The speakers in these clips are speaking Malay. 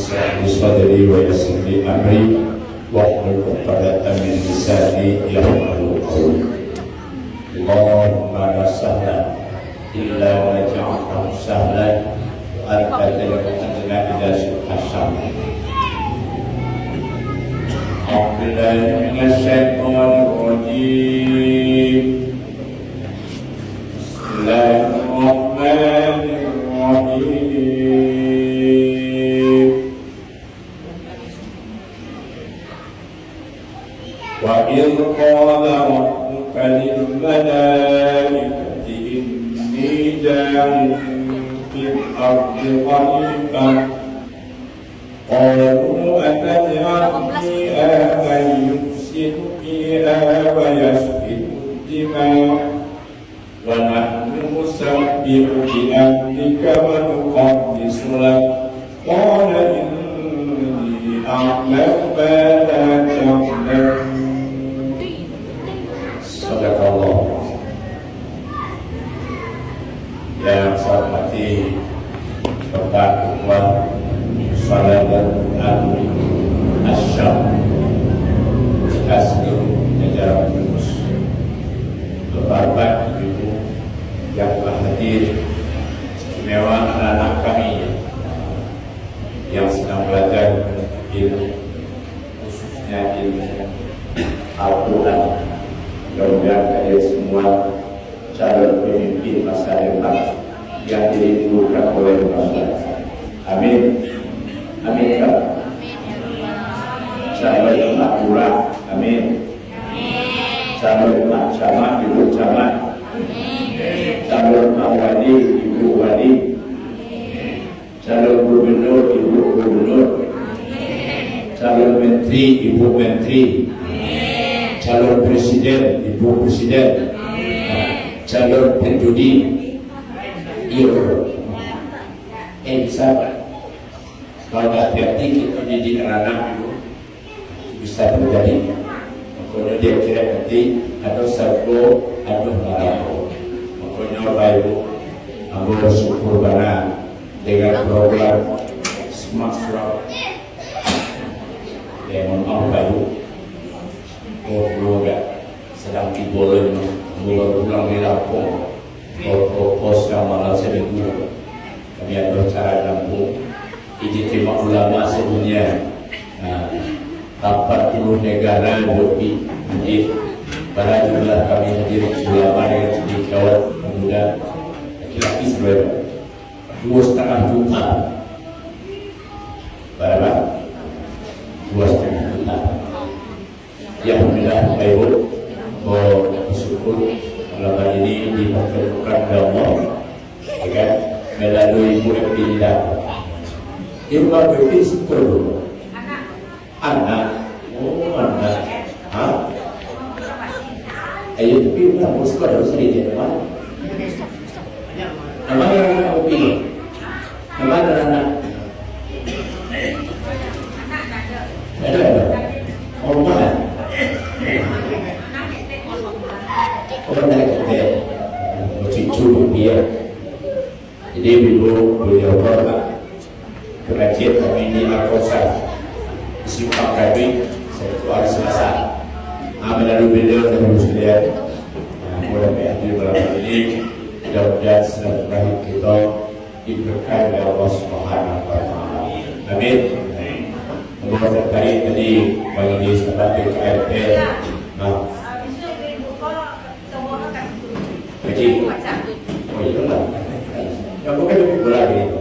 اشرح لي صدري ويسر لي امري واحلل عقدة من لساني يفقهوا قولي. اللهم لا سهل الا ما جعلته سهلا وانت تجعل الحزن اذا شئت سهلا. أعوذ بالله من الشيطان الرجيم. بسم الله الرحمن الرحيم. وإذ قال ربك للملائكة إني جاعل في الأرض خليفة قالوا أتجعل فيها من يفسد فيها ويسفك الدماء ونحن نسبح بحمدك ونقدس لك قال إني أعلم ما لا تعلمون. صدق الله. Yang saya hormati Bapak Ketua Salaman Asyam Asli Negara Yunus, Bapak Ibu yang telah hadir, istimewa anak-anak kami yang sedang belajar ilmu, khususnya ilmu Al-Quran. Mudah-mudahan kalian semua calon pemimpin masa depan yang dirindukan oleh masyarakat. Amin. Amin kan? Calon Pak Lurah, amin. Calon Pak Camat, Ibu Camat. Calon Pak Wali, Ibu Wali. Calon Gubernur, Ibu Gubernur. Calon Menteri, Ibu Menteri. Calon Presiden, Ibu Presiden. Calon penjudi, Ibu. Sahabat, kalau hati-hati kita didik anak itu bisa terjadi. Makanya dia kira nanti atau sarko atau narako. Makanya Bapak Ibu bersyukur banget dengan program Smart Rock. Mohon maaf Bapak Ibu, sedang diboleh pulang di Lampung. Pos yang malah seminggu. Kami ada cara Lampung. Ijtima ulama sedunia. 40 negara lebih hadir. Pada jumlah kami hadir ulama dengan sedikit muda laki-laki sebenarnya 2,5 juta. Berapa? 2,5 juta. Ya alhamdulillah Bapak Ibu, bersyukur malam ini dipertemukan oleh Allah, kan? Melalui murid pindah. Ibu berbeda seperti anak, anak, ayo tapi udah mau sekolah sendiri teman. Namanya anak kopi, namanya anak. Ada, orang. Orang dari kita, cucu dia. Jadi beliau berkata, pengajian kami di Al-Qasar, Simpang Kami, satu hari Selasa. Melalui beliau dan bersedia, mudah-mudahan di malam ini, mudah-mudahan silaturahim kita diberkahi oleh Allah Subhanahu Wa Taala. Amin. Menurut tadi bagi sahabat BKRT, Haji, oh iya lah. Kamu kan lebih berani.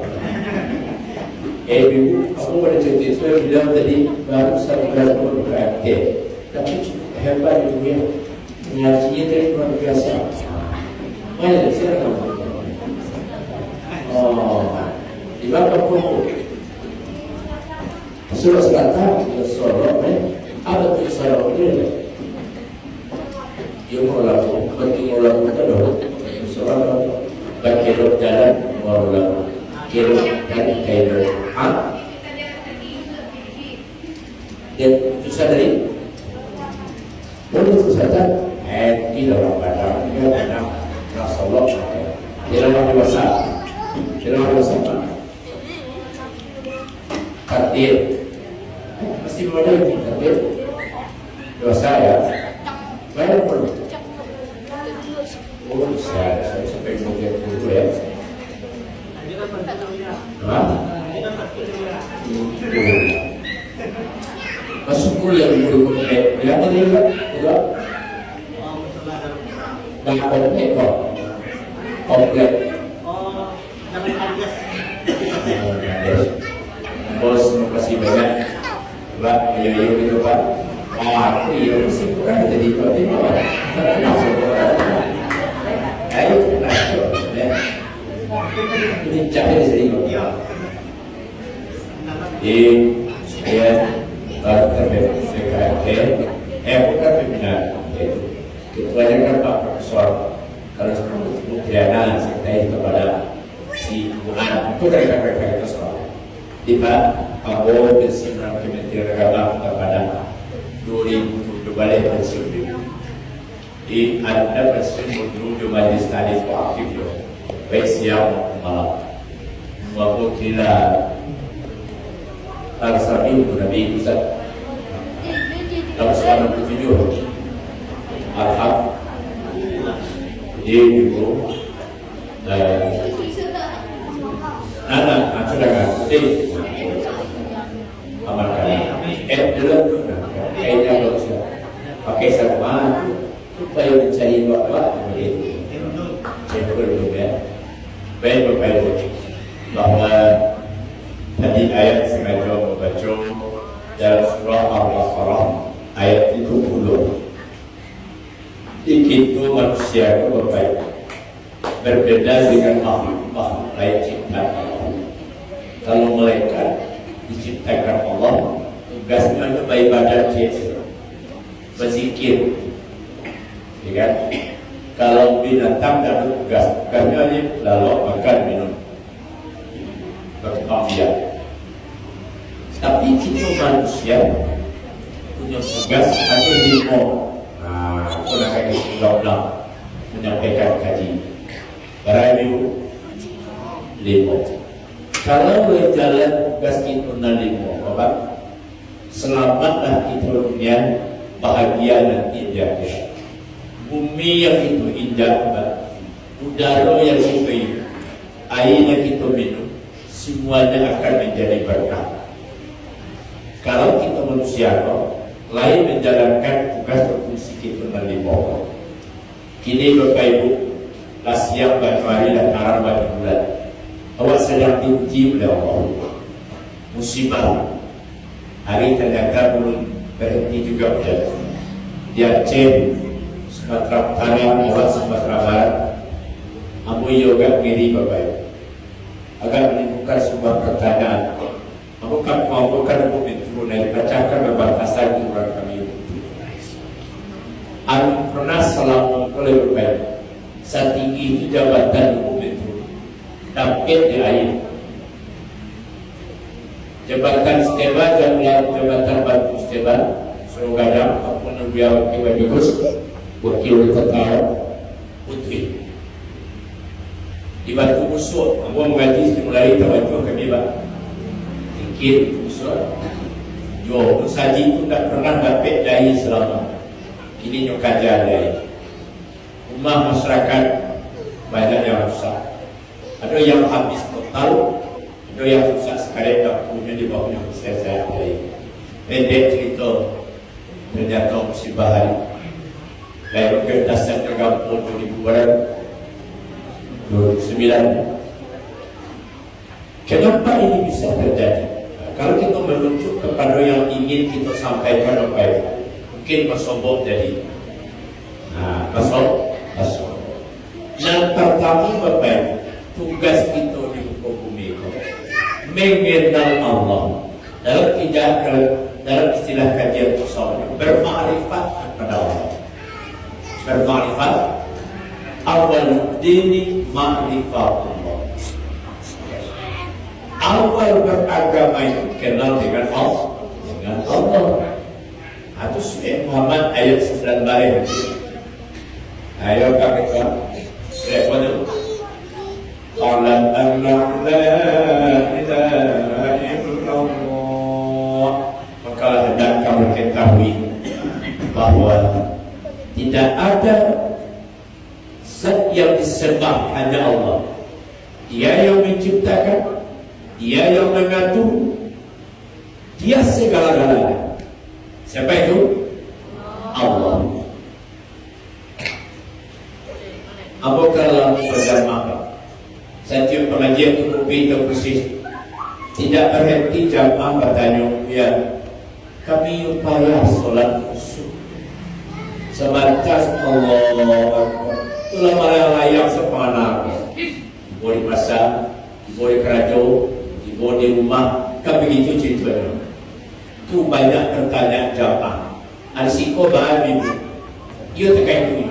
Ibu, aku pada cerita saya bilang tadi baru satu kali pun BKRT, tapi hebat ibu ya, ngajinya dari luar biasa. Mana saya kamu? Di belakang pokok. Sudah sekarang sorok, ada tuh sorok ini. Dia mau laku, bagi mau laku kita dong. Sorok, bagi rok jalan mau laku, kilo kan kilo. Dia susah dari. Boleh susah tak? Tidak orang Padang, dia benar. Rasulullah, dia orang dewasa, dia orang dewasa. Khatir masih boleh khatir dosa ya bayar pun oh saya sampai kemudian dulu ya masuk kuliah dulu ya tadi enggak dan komplek kok komplek bos terima kasih banyak Pak ya gitu Pak aku ya masih kurang jadi Pak ini Pak ayo ini cahaya sering saya terbaik bukan pimpinan ketuanya kan Pak Profesor kalau sebelum pidana saya kepada si Tuhan itu mereka soal di Pak Prabowo bersimpan Kementerian Agama kepada 2000 balik pensiun di ada pensiun menuju majlis tadi aktif yo baik siang maupun malam maupun kira Al-Sabi Nabi Ustaz Al-Sabi 7 Al-Haq dia itu anak sudah kan amalkan dalam kayaknya bagus pakai sarung supaya mencari buat begitu betul ya baik bahwa tadi ayat sengaja membaca dalam surah Al-Baqarah ayat 70 itu manusia itu berbeda dengan makhluk lain ciptaan Allah. Kalau malaikat diciptakan Allah tugasnya itu beribadah berzikir ya kan? Kalau binatang dan tugasnya ini lalu makan minum berkafir. Tapi kita manusia punya tugas atau ilmu gunakan undang-undang menyampaikan kaji barang ilmu. Kalau berjalan tugas itu nalimu, Bapak, selamatlah itu dunia, bahagia nanti di akhirat. Bumi yang itu indah, udara yang itu air yang kita minum, semuanya akan menjadi berkah. Kalau kita manusia, lain menjalankan tugas berfungsi kita nalimu. Kini Bapak Ibu, siang batu hari dan haram batu bulan. Awak sedang diuji oleh Allah. Musibah hari ternyata belum berhenti juga berjalan. Di Aceh, Sumatera Utara, awak Sumatera Barat, Amu yoga ngiri Bapak Ibu. Agar menimbulkan sebuah pertanyaan. Amu kan mengumpulkan hukum itu dan dibacakan berbatasan di orang kami. Amu pernah selama oleh Bapak Ibu. Setinggi itu jabatan hukum itu. Tapit di air jabatan Esteban dan jabatan Batu Esteban Suruh Gadang apapun dia wakil tetap putri di Batu Musuh aku mengaji mulai tawajuh kami Pak fikir musuh jo saji itu tak pernah dapat dari selama kini nyokaja dari rumah masyarakat banyak yang rusak. Ada yang habis total, ada yang susah sekali tak punya di bawahnya saya dari pendek cerita ternyata musibah hari lalu ke dasar tergampung 2009. Kenapa ini bisa terjadi? Kalau kita merujuk kepada yang ingin kita sampaikan apa itu mungkin bersobok jadi bersobok yang pertama Bapak tugas kita di muka bumi itu mengenal Allah dalam istilah kajian tasawuf bermakrifat kepada Allah. Bermakrifat awal dini ma'rifatullah. Awal beragama itu kenal dengan Allah. Itu Surah Muhammad ayat 9 balik. Ayo kami kan saya pada Alam an la ilaha illallah ketahui bahwa tidak ada zat yang disembah hanya Allah. Dia yang menciptakan, Dia yang mengatur, Dia segala-galanya. Siapa itu? Allah. Apa kalau berjamaah? Setiap pengajian itu kita persis tidak berhenti jamaah bertanya, ya kami upaya solat khusyuk sebatas Allah. Itulah malayang sepanah. Boleh pasar, boleh kerajaan, boleh di rumah, kan begitu ceritanya. Tu banyak pertanyaan jamaah. Ada siko bahan ibu, dia terkait itu.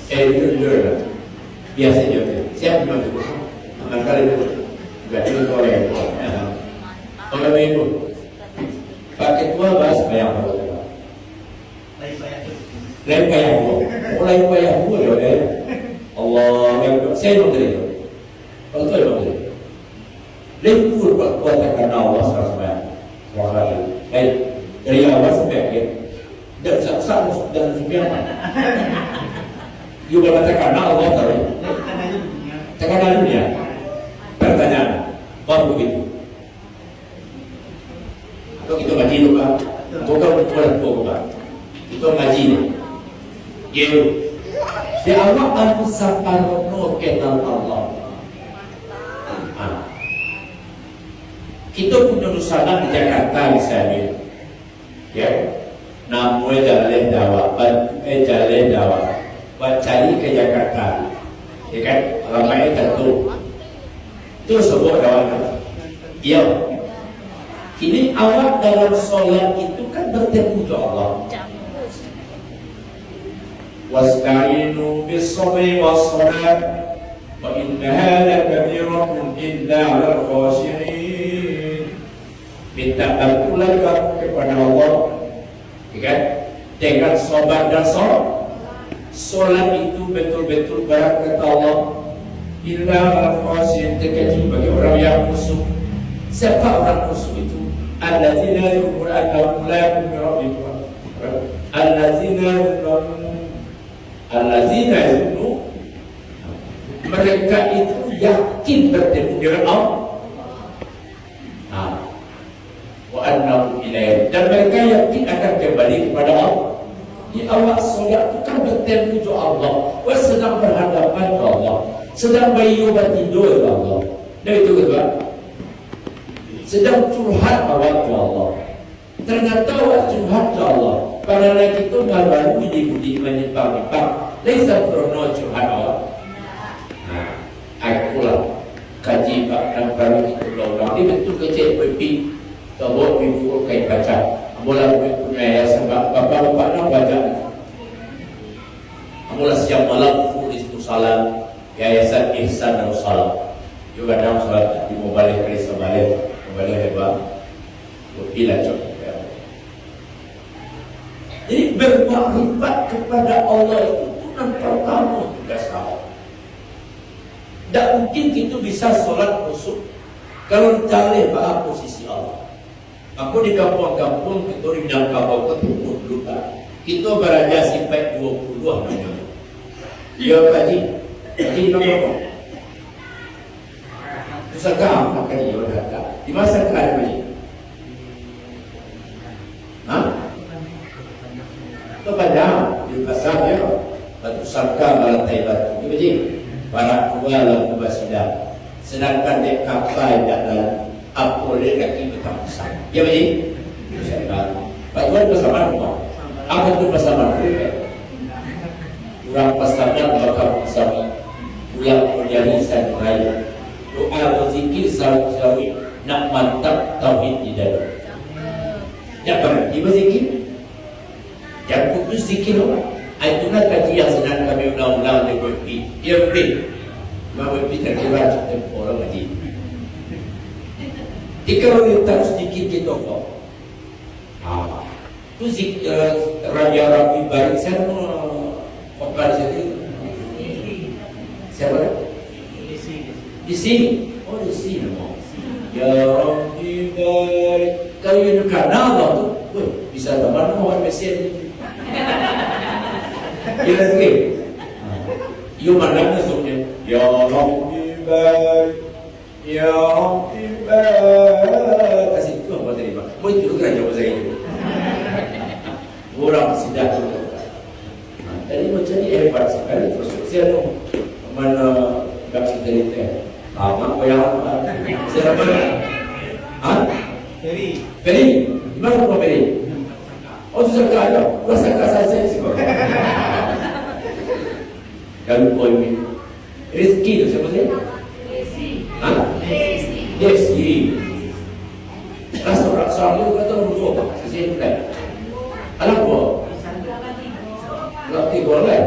Dulu biasa je. Siapa yang tu? Angkara itu. Jadi boleh. Kalau ibu pakai tua bahas bayang apa? Lain bayang apa? Lain bayang apa ya? Allah, saya mau itu. Kalau tu mau itu. Lempur kuat karena Allah SWT. Dari awal sampai akhir. Dan saksa dan sembilan. You berkata karena Allah tahu. Tekanan dunia. Pertanyaan, baru begitu. Atau kita ngaji dulu kan? Bukan. Kita ngaji ni. Dia di awal aku sampai no kenal Allah. Kita punya usaha di Jakarta misalnya, ya, namun jalan dakwah, buat cari ke Jakarta, ya kan? Ramai tentu, itu sebuah dakwah. Ya, ini awak dalam solat itu kan bertemu dengan Allah. Wasta'inu bis-sabri was-salat, wa innaha lakabiratun illa 'alal khashi'in. Minta bantuan kepada Allah, kan? Dengan sabar dan salat. Solat itu betul-betul berat kata Allah. Illa al-khasyin, terkecuali bagi orang yang khusyuk. Siapa orang khusyuk itu? Allazina yu'minuna annahum la yu'minuna. Allazina yu'minuna, mereka itu yakin bertemu dengan Allah. Wa annahum ilaihi, dan mereka yakin akan kembali kepada Allah. Di awal solat itu kan bertemu dengan Allah, sedang berhadapan ke Allah, sedang berubah tidur ke Allah. Dan itu kedua, sedang curhat awak ke Allah. Ternyata awak curhat ke Allah, padahal kita baru budi menyimpang-nyimpang. Laisa krono curhat awak. Akulah kaji pak dan baru kita ulang. Ini betul kecil pipi. Tahu ibu kayak baca. Mula punya sebab bapak-bapak nak baca. Mula siang malam tulis salam Yayasan Ihsan dan Salam. Juga dalam salat di mobile kali sebalik, mobile hebat. Bila cok. Jadi bermakrifat kepada Allah itu yang pertama tugas kita. Tak mungkin kita bisa solat khusyuk kalau jauh pada posisi Allah. Aku di kampung-kampung kita di dalam kampung ketemu dulu kan. Kita berada sampai 20 namanya. Ya Pak Haji nomor apa? Pusaka apa kan dia berkata? Di masa Pak Haji? Kepada di pasar ya, batu sangka melantai batu. Ini Haji, para tua lalu bersidang. Sedangkan dek kapal dan apa boleh kaki betang besar. Ya Haji? Pak Tuan bersama rumah. Apa itu bersama rumah? Kurang pasangan bakal bersama. Pulang menjadi santai. Doa berzikir sawit-sawit nak mantap tauhid di dalam. Jangan berhenti berzikir. Yang putus zikir orang. Itulah kaji yang sedang kami ulang-ulang di WP. Ya WP. WP terkira cerita orang haji. Jika orang terus zikir kita kok. Itu Raja Rabi Barik saya mau kopar situ. Siapa? Di sini. Oh di sini. Ya Rabbi Kalau yang karena Allah tu, bisa tambah orang Mesir ni. Kita tu, you mana nasibnya? Ya Rabbi baik, Ya Rabbi baik. Kasih tu apa tadi pak? Mau itu kan jawab saya itu. Orang sudah tu. Tadi macam ni hebat sekali terus saya tu mana tak cerita. Apa yang saya mana? Ferry, di mana rumah Ferry? Oh tu saya ada, rasa saya sih. Kalau kau ini rezeki tu siapa sih? Desi. Rasa lu kata lu apa? Sisi tu kan. Alam gua. Latih gua lah.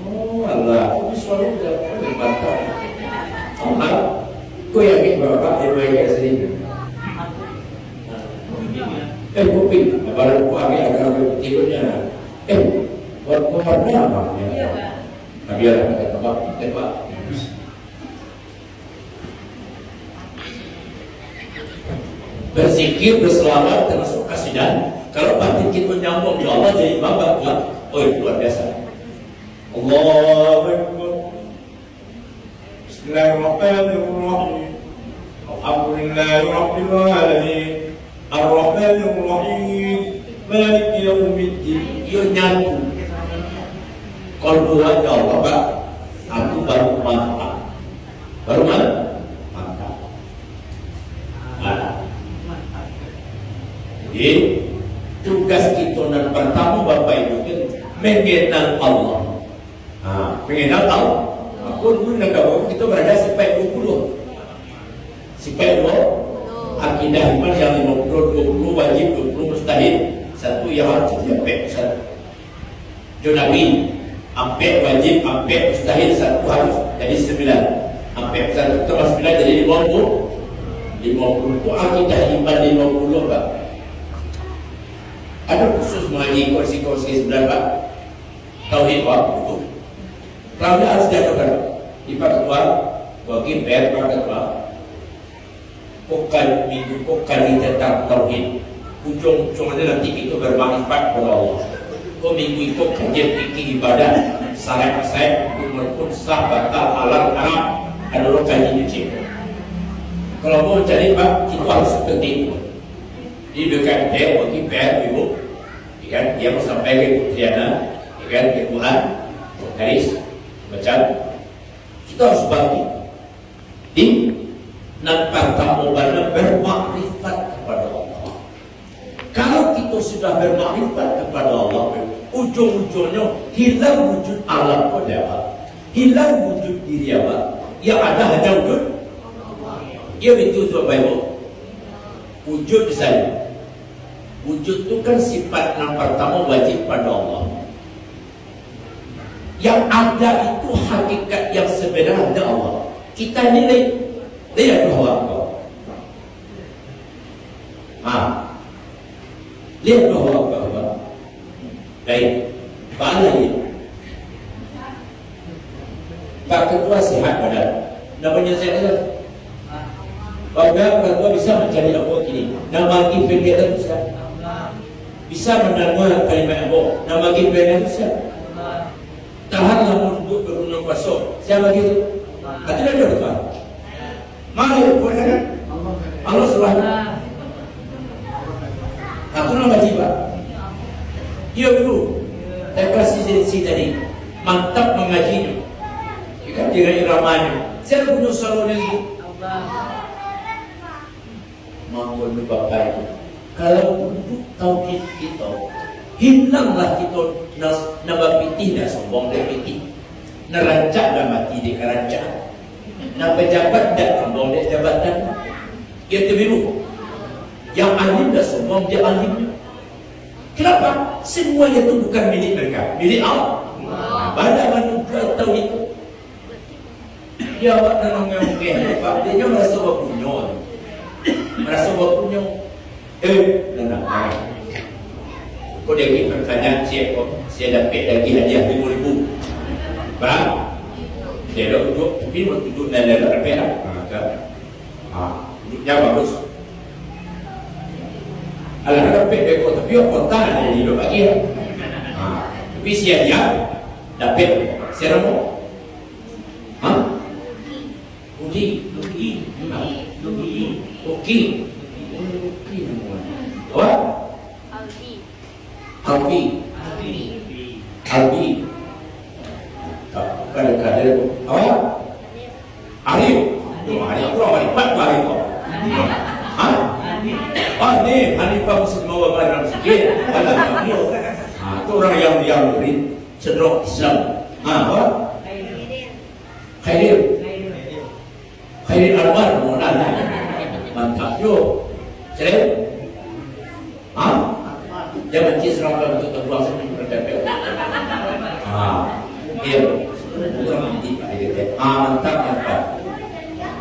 Oh Allah, aku selalu dah berbantah. Kau yang ni berapa? Dia bayar sendiri. Kopi, baru aku agak tidurnya. Warna apa? Biar kita tebak. Berzikir, berselawat, termasuk kasidan. Kalau batin kita nyambung di Allah jadi babak kuat. Oh itu luar biasa. Allahu Akbar. Bismillahirrahmanirrahim. Alhamdulillahi Rabbil Alamin. Ar-Rahmanir-Rahim. Maliki Yaumiddin. Ia nyatu. Kalau doa ya Allah Pak, aku baru mantap. Baru mana? Mantap. Jadi tugas kita yang pertama Bapak Ibu itu mengenal Allah. Mengenal Allah. Aku dulu negara kita berada sifat 20. Sifat 20. Akidah iman yang 50 wajib, 20 mustahil. Satu yang harus dicapai. Nabi Ampek wajib, ampek mustahil, satu harus jadi 9. Ampek satu tambah 9 jadi 50. 50 itu akidah iman 50 Pak. Ada khusus mengaji kursi-kursi 9 Pak. Tauhid Pak. Tauhid harus diadakan. Di Pak Ketua, bagi PR Pak Ketua. Bukan tentang tauhid. Ujung-ujung ada nanti itu bermanfaat kepada Allah. Kau minggu itu kajian fikih ibadah syarat-syarat maupun sah batal halal haram ada orang kaji nyuci. Kalau mau cari Pak itu harus seperti itu. Di dekat dia bagi PR ibu, kan dia mau sampaikan ke Triana, kan ke Tuhan, garis macam kita harus bagi. Di nampak tamu benar bermakrifat kepada Allah. Kalau kita sudah bermakrifat kepada Allah, ujung-ujungnya hilang wujud alam pada Allah, hilang wujud diri Allah. Yang ada hanya wujud. Ya betul tu Bapak Ibu. Wujud di sana. Wujud itu kan sifat yang pertama wajib pada Allah. Yang ada itu hakikat yang sebenarnya Allah. Kita nilai dia bahwa Allah. Lihat bahwa baik, Pak Ali, Pak Ketua sehat badan. Namanya saya adalah Pak Ketua bisa mencari apa kini. Nama Gibran dia bisa. Bisa mendengar kalimat Allah. Nama Gibran bisa. Tahanlah untuk berundang pasal. Siapa gitu? Tidak ada Tuhan. Mana yang boleh? Allah SWT. Aku nama jiwa. Dia dulu saya kasih si tadi mantap mengajinya. Jika dengan iramanya, saya punya salon itu. Mampun Bapak itu. Kalau untuk tauhid kita, hilanglah kita nama pitih dah sombong dah pitih. Nerancak dah mati di kerancak. Nak pejabat dah sombong dah jabatan. Ia terbiru. Yang alim dah sombong dia alim. Kenapa? Semuanya itu bukan milik mereka, milik Allah. Pada manusia tahu itu. Dia awak nanggap Pak, dia merasa punya. Merasa punya. Nah. Kau dia pergi bertanya, saya dapat lagi hadiah 5,000. Bang, dia dah duduk, tapi mau duduk dan dah dapat lah. Duduknya bagus. Alah dapat beko tapi kontan ada di dua bagi. Tapi siapa dia dapat seramo? Udi. What? Albi. Kadang-kadang apa? Arif. Hanifah Muslim wa Maryam sikit. Itu orang yang cenderung Islam. Apa? Khairin Anwar Monana. Mantap yo. Cerita? Jangan serangga untuk terbuang seperti berkepel. Iya. Kurang mantap. Mantap.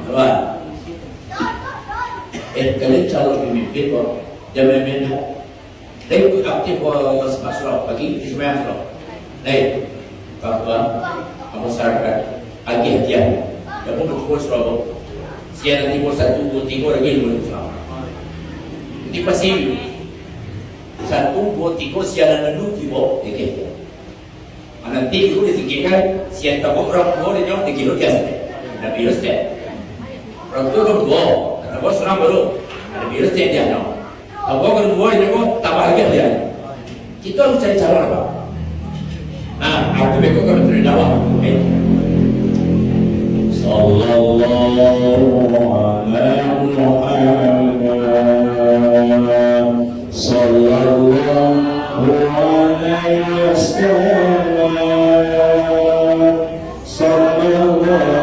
Kawan. Kalian calon pemimpin kok jangan main. Tapi aktif sebab surau pagi semua surau. Baik, kawan, masyarakat agih hadiah. Kamu berkumpul surau. Siapa timur 1, 2, 3 lagi belum surau. Ini pasti 1, 2, 3 siapa nandu tibo, okey. Nanti itu disikirkan siapa tahu orang tua dia jauh 3 kilo biasa. Nabi Yusuf. Orang tua kan dua. Bos orang baru ada virus dia no. Kalau kedua ini kok tambah lagi dia. Kita harus cari cara apa? Nah, aku beko kalau terus dakwah. Sallallahu alaihi wasallam. Sallallahu alaihi wasallam. Sallallahu alaihi wasallam.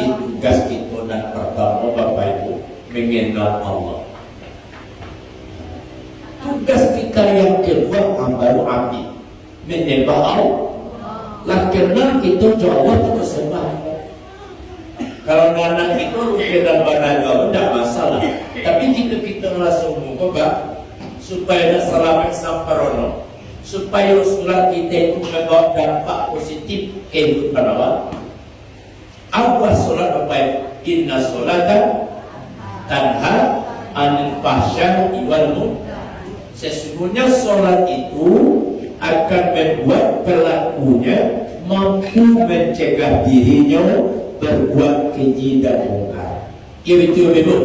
Tugas kita dan pertama Bapak Ibu mengenal Allah. Tugas kita yang kedua baru api menyembah Allah. Lah karena kita jawab itu sembah. Kalau anak itu rupiah dan banaga tidak masalah. Tapi kita langsung mengubah supaya selamat samparono. Supaya sholat kita itu membawa dampak positif kehidupan awal. Apa sholat Bapak? Inna sholata tanha anil fahsya'i wal munkar. Sesungguhnya sholat itu akan membuat pelakunya mampu mencegah dirinya berbuat keji dan mungkar. Itu betul.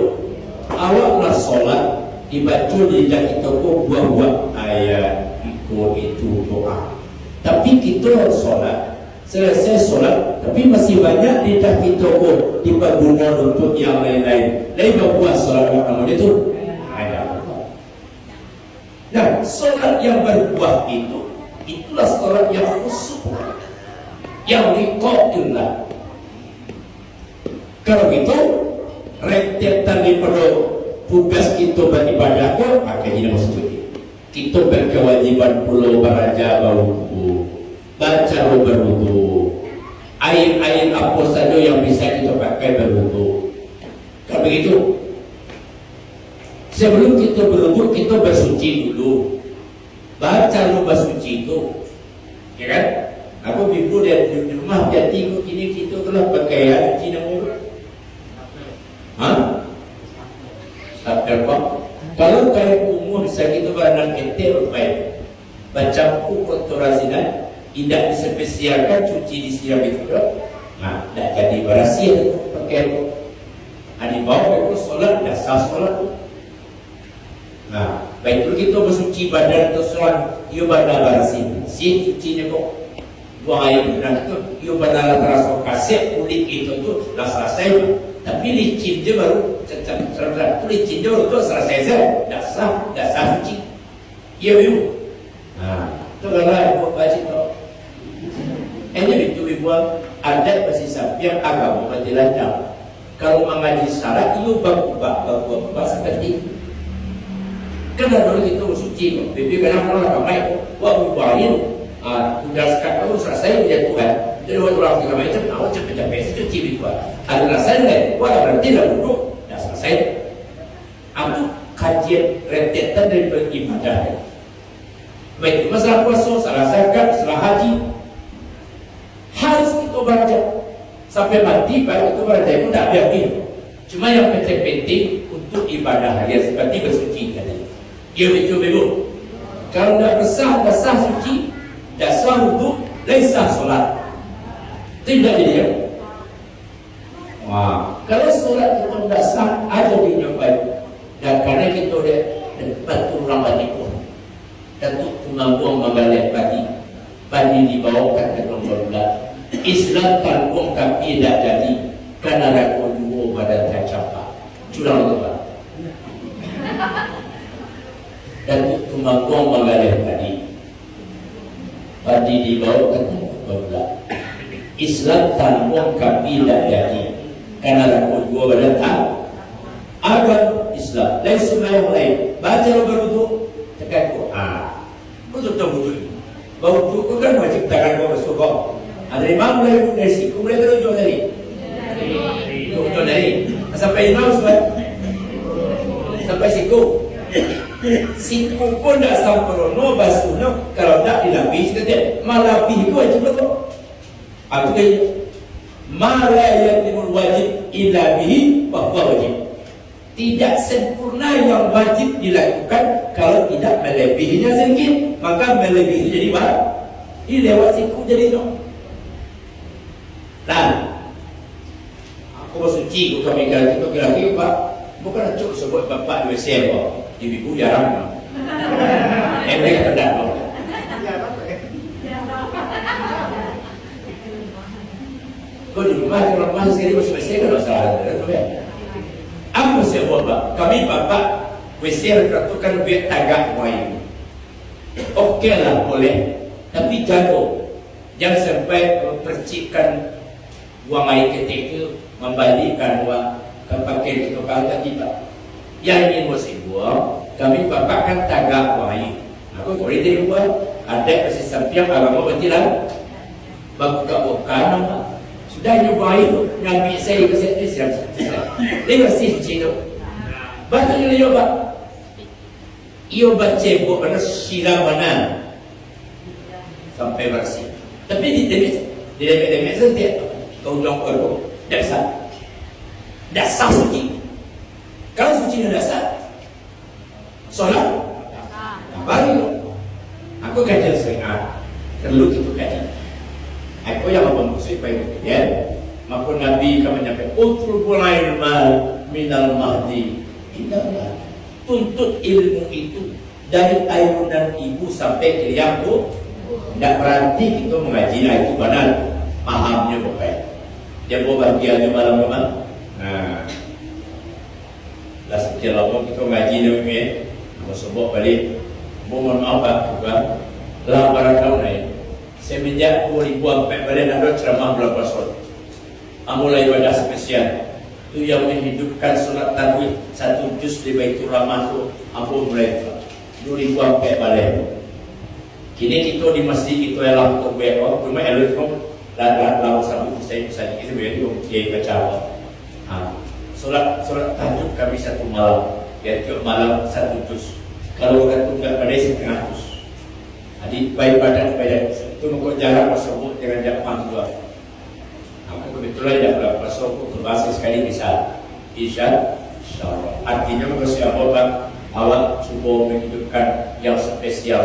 Awaklah sholat dibaca di lidah kita buah-buah ayat itu doa. Tapi kita sholat, selesai sholat, tapi masih banyak lidah kita dipadukan untuk yang lain-lain. Lain buat sholat nama itu. Nah, sholat yang berbuah itu, itulah sholat yang khusyuk, yang liqa'illah. Kalau gitu, rentetan di perlu tugas kita beribadah ke, maka ini maksudnya. Kita berkewajiban pulau beraja berwudu, baca berwudu, air apa saja yang bisa kita pakai berwudu. Kalau begitu, sebelum kita berwudu kita bersuci dulu, baca bersuci itu, ya kan? Aku ibu di rumah jadi ini kita telah pakaian cuci nama. Sampai apa? Kalau kayak umur bisa kita beranak ketel baik, baca kotorasinan, tidak dispesialkan cuci di siram itu, nah, tidak jadi berasia pakai. Adi bawa itu solat, dasar solat. Nah, baik itu kita bersuci badan atau solat, ia badan berasin, si cucinya kok buang air dan itu, ia badan terasa kasih kulit itu tu dah selesai. Tapi licin dia baru cerita tu licin dia baru tu selesai dasar suci. Ya ibu. Nah, tu kalau ibu baca tu, ini itu ibu adat masih yang agama mati lancar. Kalau mengaji syarat, ibu bapak seperti. Kena dulu kita bersuci, bibi kena kalau ramai, wah bubahin, tugas kakak selesai dia Tuhan. Jadi waktu orang tiga macam, awak capek-capek cuci bipa. Ada rasanya, wah berarti dah duduk, dah selesai. Aku kajian rentetan dari beribadah. Baik, masalah puasa, salah zakat, salah haji, sampai mati baru itu berada itu tak biar. Cuma yang penting-penting untuk ibadah harian seperti bersuci tadi. Ia betul-betul. Kalau tak bersah, tak sah suci, tak sah wudhu, tak sah solat. Tidak dia. Wah, kalau solat itu tak sah, ada di nyobai. Dan karena kita ada batu ramadi pun. Datuk Tumangguang Magalek Padi dibawakan ke nombor bulan. Islam tanggung kami tidak jadi karena rakun dua badan tercapai. Curang itu Pak. Datuk Tumangguang Magalek Padi dibawakan ke nombor bulan. Islam tanggung kami tidak jadi karena rakun dua badan tercapai. Agama Islam lain semua yang lain. Baca berwudu tekan Quran. Betul betul. Wudu itu kan wajib tangan kau bersuka. Ada imam mulai dari siku mulai terus dari. Sampai imam sampai siku. Siku pun tak sempurna basuh kalau tak dilapis kata malapis itu wajib betul. Aku kata malah yang timur wajib illa bihi bahwa wajib. Tidak sempurna yang wajib dilakukan kalau tidak melebihinya sedikit, maka melebihi jadi baik. Ini lewat siku jadi no. Nah, aku bersuci aku kami kira Pak, bukan cukup sebut bapak dua sel ibu jarang. Mereka tidak tahu. Kau di rumah kalau sekali bersuci kalau salah tu ya. Apa sebab kami bapak WC peraturan biar tagak wayu. Okeylah boleh, tapi jago jangan sampai percikan buang air ketika membalikkan uang ke pakai itu kalau tidak. Yang ingin mesti buang, kami bapak kan tagak wayu. Aku boleh dari buat ada pasti sampai agama berjalan. Buka nama. Sudah nyoba itu, ngambil saya ke siap. Dia masih cino. Baca dia nyoba. Ia baca buat mana siraman sampai bersih. Tapi di demek setiap kau jom kau dasar suci. Kalau suci dah dasar, solat baru. Aku kajian seringat, perlu itu kajian. Aku yang membuat baik ya. Maka Nabi kami menyampaikan utrubul ilma minal mahdi. Indah. Tuntut ilmu itu dari ayunan ibu sampai ke liangku. Tidak berarti kita mengaji itu benar. Pahamnya baik. Dia bawa bagiannya malam-malam. Nah, lah setiap lama kita mengaji ni ya. Mau sebut balik. Mohon maaf bukan. Lah barang tahun ni. Semenjak 2004 balik ada ceramah bulan puasa. Mulai ibadah spesial. Itu yang menghidupkan solat tarawih 1 juz di Baitur Rahman tu ampun mulai 2004 balik. Kini kita di masjid kita ialah untuk buat cuma elektron dan lalu sambil saya itu begitu dia baca. Solat tahajud kami 1 malam. Tiap malam 1 juz. Kalau orang tu enggak pada setengah juz. Jadi baik badan itu mengikut jarak tersebut dengan jamaah dua. Aku kebetulan jam berapa aku berbasis sekali bisa insyaAllah. Artinya manusia awak cuba menghidupkan yang spesial.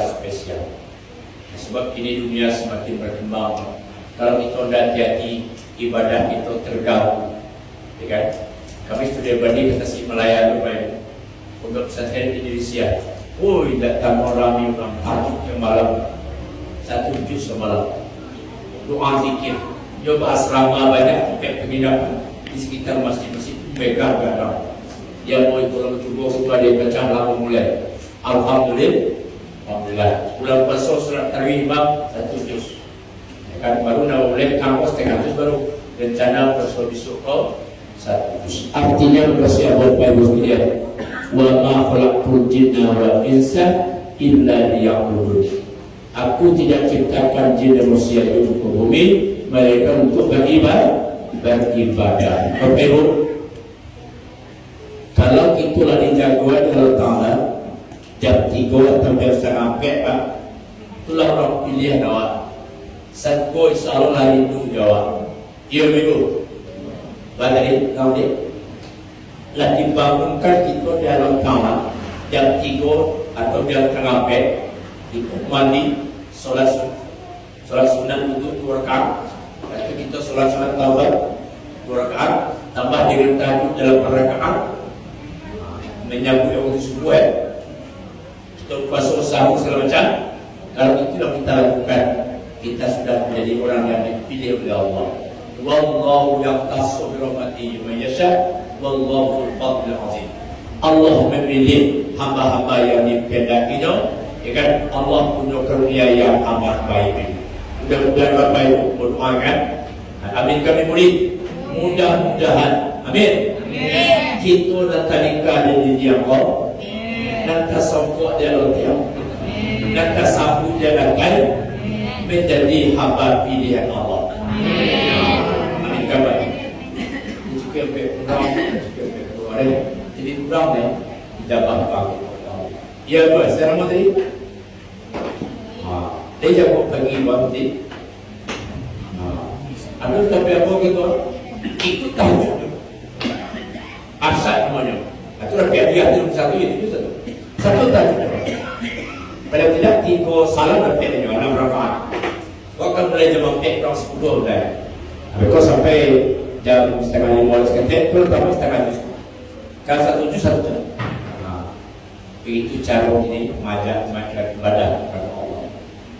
Sebab kini dunia semakin berkembang. Kalau kita tidak hati-hati ibadah kita terganggu. Ya kan? Kami sudah banding ke Tasikmalaya lumayan untuk pesantren Indonesia. Tidak tamu rami orang tahajud yang malam 1 juz semalam. Doa zikir. Coba asrama banyak tempat penginapan di sekitar masjid-masjid pegang gadang. Yang mau kalau cuba dia baca lama mulai. Alhamdulillah. Bulan puasa surat tarawih 1 juz. Kan baru nak mulai kampus setengah juz baru rencana puasa besok 1 juz. Artinya bersiap buat dia. Wa ma khalaqtul jinna wal insa illa liya'budun. Aku tidak ciptakan jin dan manusia itu ke bumi mereka untuk beribadah. Bapak kalau itulah dijagoan kalau tangan jam 3 atau jam setengah 4 Pak, itulah orang pilihan awak. Satko insyaAllah hari itu jawab. Iya begitu. Badari kau dia lah dibangunkan kita dalam kamar jam 3 atau jam tengah pet kita mandi solat sunat untuk 2 rakaat. Lepas kita solat sunat taubat 2 rakaat tambah dengan tahajud dalam rakaat menyambut waktu subuh kita puasa sahur segala macam. Kalau itulah kita lakukan, kita sudah menjadi orang yang dipilih oleh Allah. Wallahu yaqtassu bi rahmatihi man yasha wallahu dzul fadlil azim. Allah memilih hamba-hamba yang dikehendakinya, ya kan? Allah punya karunia yang amat baik. Mudah-mudahan Bapak Ibu berdoakan. Amin kami murid. Mudah-mudahan. Amin. Amin. Kita nak talika di dia Allah. Nak tasawuf dia Allah. Nak tasawuf dia akan menjadi hamba pilihan Allah. Amin kami. Jika berdoa, jadi kurang ni tidak bangkang. Ya apa? Saya mau tadi. Dia jawab pagi waktu. Ada tapi apa gitu? Ikut tahajud. Asal semuanya. Itu rakyat dia tu satu itu satu. Satu tahajud. Pada tidak 3 salam berpikirnya 6 rakaat. Waktu mulai jam 4 orang 10 dah. Habis sampai jam 4:30 sekitar, terus tambah 4:30. Kalau 1 juz 1 jam. Begitu cara ini mengajak masyarakat ibadah kepada Allah.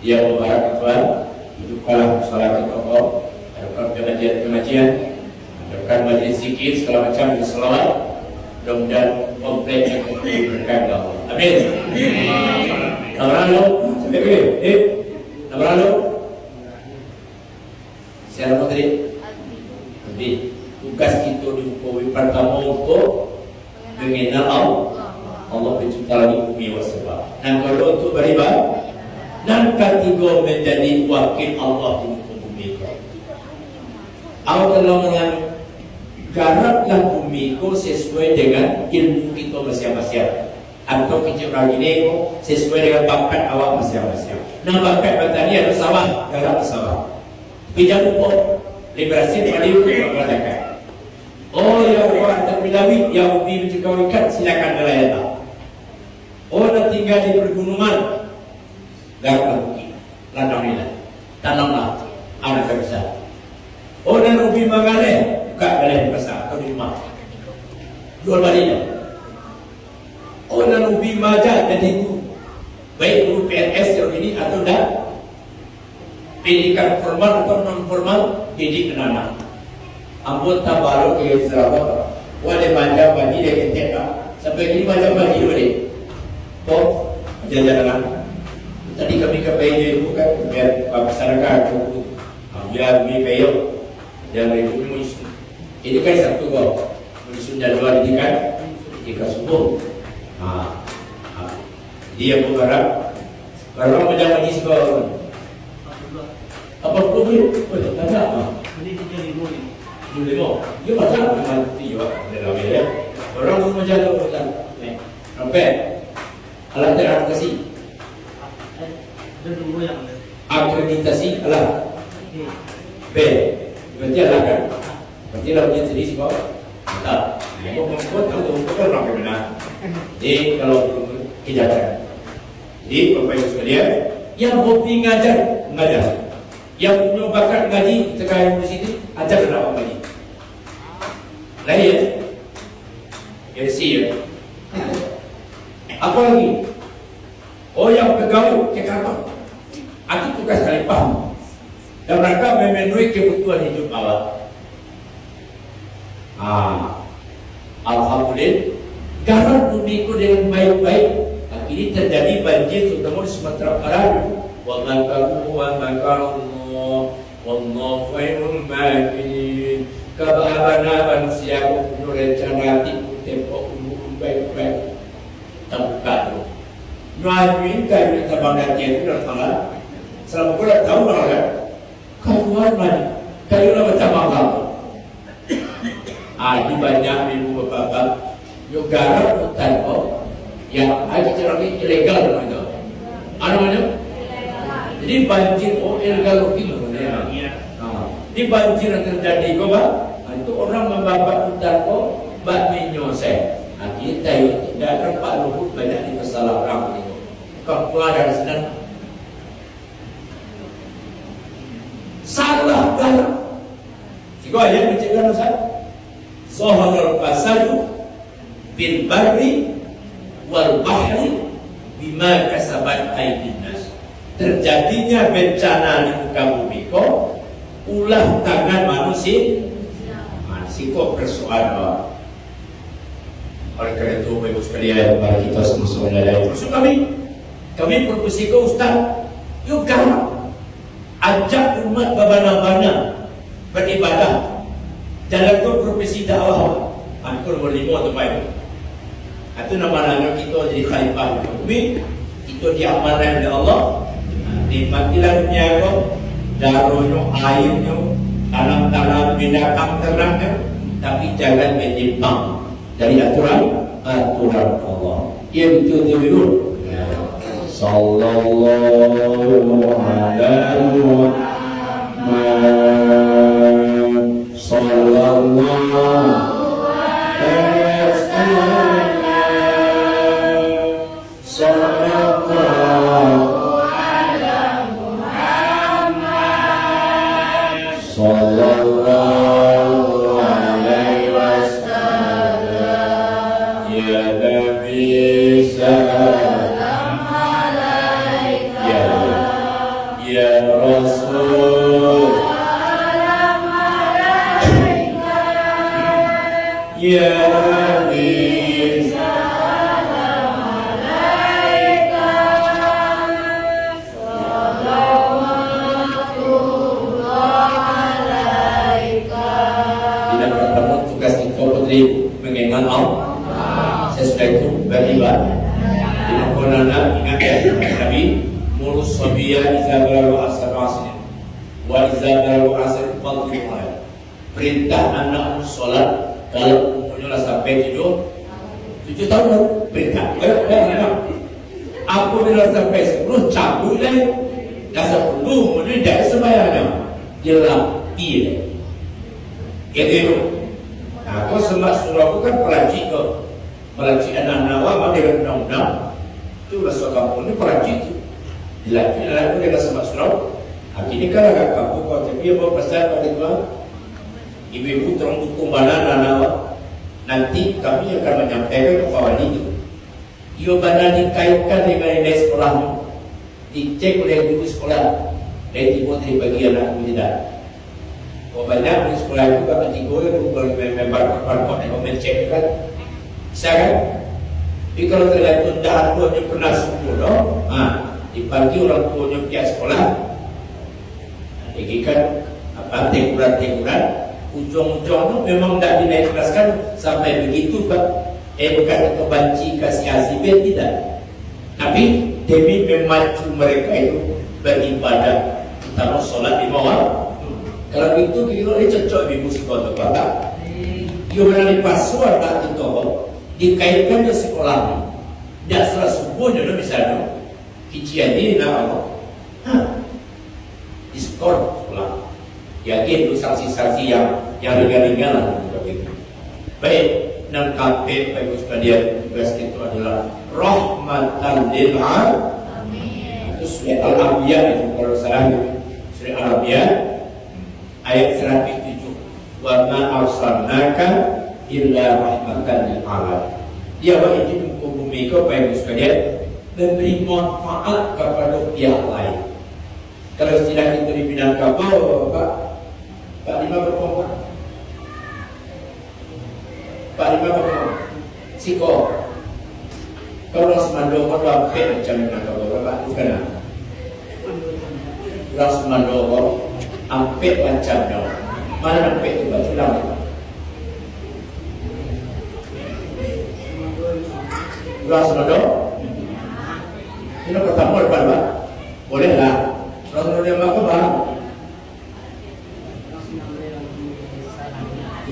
Dia membarak Tuhan, hidupkanlah salat Allah, hidupkan pengajian, hidupkan majlis zikir segala macam di selawat. Mudah-mudahan komplek yang diberikan Allah. Amin. Nomor lalu, sampai begini. Nomor lalu, saya mau tadi. Jadi tugas kita di Bukawi pertama untuk mengenal Allah pencipta langit bumi wasbab. Yang kedua untuk beribadah. Dan ketiga menjadi wakil Allah di bumi. Allah dengan garaplah bumi itu sesuai dengan ilmu kita masing-masing. Atau penciptaan ini sesuai dengan bakat awak masing-masing. Nah bakat bertani ada sawah, garap sawah. Tapi jangan lupa liberasi paling berbakat. Oh ya orang terpilih yang hobi mencegah ikan silakan nelayan. Orang tinggal di pergunungan, garaplah bukit, ladang tanamlah anak besar. Orang hobi mengalih, buka galih besar atau di rumah, jual balinya. Orang hobi mengajar jadi guru, baik guru PNS yang ini atau dah pendidikan formal atau non formal, didik anak-anak. Anggota baru ke Sarawak, wale manja bagi dia ketika sampai kini manja bagi dia. Toh jalan-jalan. Tadi kami ke PJ bukan biar masyarakat itu, biar kami PJ yang itu musim. Ini kan satu kok musim jadwal ini kan jika subuh. Dia berharap kalau menjadi majlis baru. Apa problem? Tanya apa? Ini 3.500. Dia macam nanti juga dalam ya. Orang mau jalan macam ni. Sampai alat terakreditasi. Akreditasi alat. B. Berarti alat kan? Berarti alat punya sendiri sebab tak. Mau membuat atau bukan orang benar. Jadi kalau kejadian. Jadi Bapak Ibu sekalian, yang hobi ngajar. Yang punya bakat ngaji sekarang di sini ajar berapa ngaji. Lain ya sih. Apa lagi? Oh yang pegawai Jakarta. Aku tugas kali paham. Dan mereka memenuhi kebutuhan hidup awak. Alhamdulillah. Garap bumi ku dengan baik-baik. Ini terjadi banjir terutama di Sumatera Barat. Wa makaru wallahu khairul makirin. Kebahagiaan manusia punya rencana tempo baik-baik. Terbuka tu. Nuajuin kayu terbangkan dia itu datanglah. Selama kita tahu kan, kayuan mana? Kayu lah macam apa? Di banyak ibu bapak yo garap hutan yang ada cara ilegal namanya. Namanya? Jadi banjir ilegal lagi namanya. Di banjir yang terjadi Itu orang membabat hutan kok bak menyosek. Kita tidak akan Pak Luhut banyak di kesalahan orang itu. Kau keluar dari sana. Salah garam. Jika ayat mencegah Ustaz. Zaharul fasadu bil barri wal bahri bima kasabat aydin nas. Terjadinya bencana di muka bumi kok ulah tangan manusia. Kok persoalan. Oleh karena itu, Bapak Ibu sekalian, mari kita semua saudara. Terus kami berpuisi ke Ustaz, yuk garap, ajak umat babana-bana beribadah dalam profesi dakwah. Itu nomor 5 atau Bapak Ibu. Itu nama-nama kita jadi khalifah bumi, kita diamanahkan oleh Allah. Nikmatilah dunia kau, darahnya, airnya, tanam-tanam, binatang ternaknya, tapi jangan menyimpang dari aturan Allah. Yang itu dulu. Sallallahu alaihi wasallam. Sallallahu alaihi wasallam. Sallallahu ala Muhammad. Sallallahu alaihi wasallam. Ya Nabi salam alaika. Ya Rasul salam alaika. Ya Nabi salam alaika. Salawatullah alaika. Tidak bertemu tugas kita putri mengingat Allah. Sesudah itu beribadah. Di Al-Quran ingat ya Nabi mulus sabiya iza balagu asar asrin wa iza balagu asar fadlimuha. Perintah anak sholat kalau umurnya sampai 7 tahun perintah. Aku bila sampai 10 cabut lagi. Dah 10 umurnya dah sembahyangnya. Dia lampi. Gitu. Aku semak surah aku kan pelajik ke pelajik anak-anak awam dia undang-undang itu rasa kampung ini pelajik itu dilaki-laki dia semak surah. Akhirnya kan agak kampung kau tapi apa pasal pada tuan ibu-ibu terang dukung mana anak awam nanti kami akan menyampaikan ke kawan itu ia benar dikaitkan dengan nilai sekolahmu dicek oleh guru sekolah dan ibu dari bagi anak tidak. Oh banyak di sekolah itu kan tiga itu member yang mencek kan, bisa kan? Tapi kalau tergantung dah tuanya pernah sekolah, di pagi orang tuanya pihak sekolah, jadi kan apa teguran, ujung-ujung memang tidak dinaikkan sampai begitu pak. Bukan untuk banci kasih asibet tidak, tapi demi memacu mereka itu beribadah, terutama sholat di bawah. Kalau itu kita ini cocok ibu sekolah bapak. Dia berani pasuan tak itu dikaitkan ke sekolah. Tidak salah semuanya misalnya kijian ini nama di sekolah. Yakin itu saksi-saksi yang ringan-ringan lah begitu. Baik, nang kafe Bapak sekalian tugas itu adalah rahmatan lil alamin. Itu surah Al-Anbiya itu kalau salah surah Al-Anbiya ayat 107. Wa ma arsalnaka illa rahmatan lil alamin. Dia wajib menghubungi kau Bapak sekalian memberi manfaat kepada pihak lain. Kalau istilah itu di Minangkabau Pak Lima berpompa. Pak Lima berpompa. Siko. Kalau semando kau dapat macam Minangkabau Pak bukan? Kalau semando kau ampet macamnya. Mana ampet itu baju lama? Kalau semando? Ini pertama depan Pak. Boleh lah. Kalau dia makan Pak.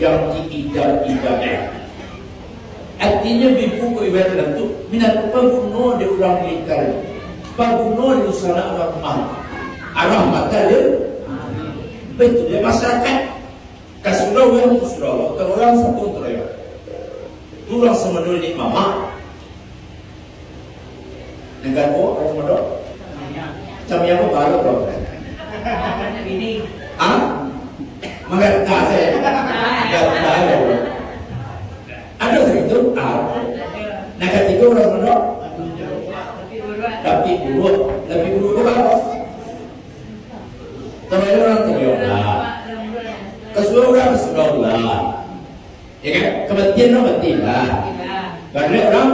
Yang diidam-idamnya. Artinya buku ibarat itu minat pembunuh di ulang lingkar. Pembunuh di sana rahmat. Rahmat dia betul dia masyarakat. Kasus sudah orang satu terus. Turang semenul ni mama. Dengan ko orang mana? Cami apa baru bro? Ini. Ah? Mengerti saya? Mengerti. Ada itu? Ah. Nah ketiga orang mana? Tapi buruk apa? Tapi orang teryolah. Kesuai orang lah. Ya kan? Kematian orang mati lah. Karena orang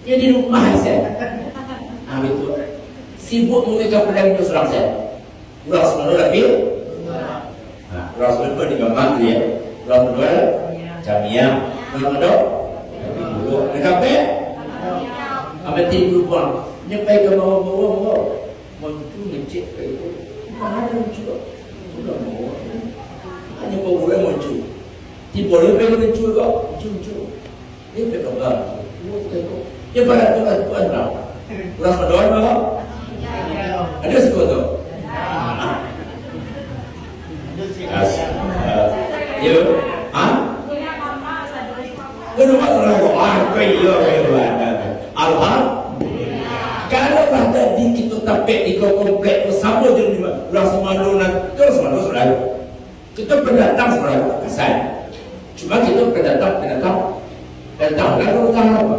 dia di rumah saya. Itu sibuk mengikat pedang itu serang saya. Orang semua lagi. Orang semua di gambar dia. Orang kedua Jamiah. Orang kedua buruk. Kenapa? Ambil tidur pun. Nyampai ke bawah. Muncul ngecek ke itu. Mana ada muncul? Sudah mau. Hanya boleh muncul. Dia boleh muncul kok. Muncul. Dia berkata, dia pada Tuhan lah. Orang berdoa apa? Ada sebut tu. Ya, Kedua orang kalau ada di kita tapek di komplek bersama dengan orang semua terus selalu kita pendatang selalu kesan. Cuma kita pendatang lalu tahu apa?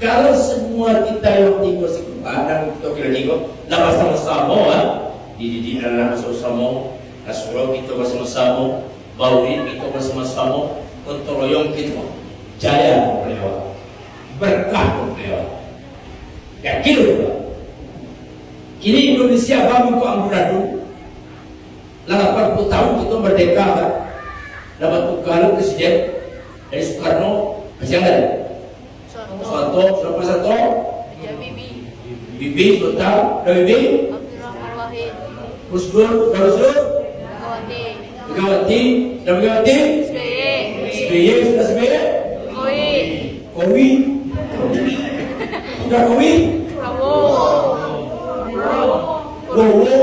Kalau semua kita yang tinggal dan kita kira tinggal lama sama-sama dididik anak bersama, surau kita bersama-sama, bauin kita bersama-sama, kontroloyong kita jaya beliau, berkah beliau. Yakin beliau. Kini Indonesia bangun ke amburadul. 80 tahun kita merdeka kan. Dapat kalau presiden dari Soekarno masih ada. Soeharto, siapa satu? Bibi Sultan, Bibi Gus Dur, Megawati, SBY, sudah SBY? Kowi, sudah Kowi? Prabowo,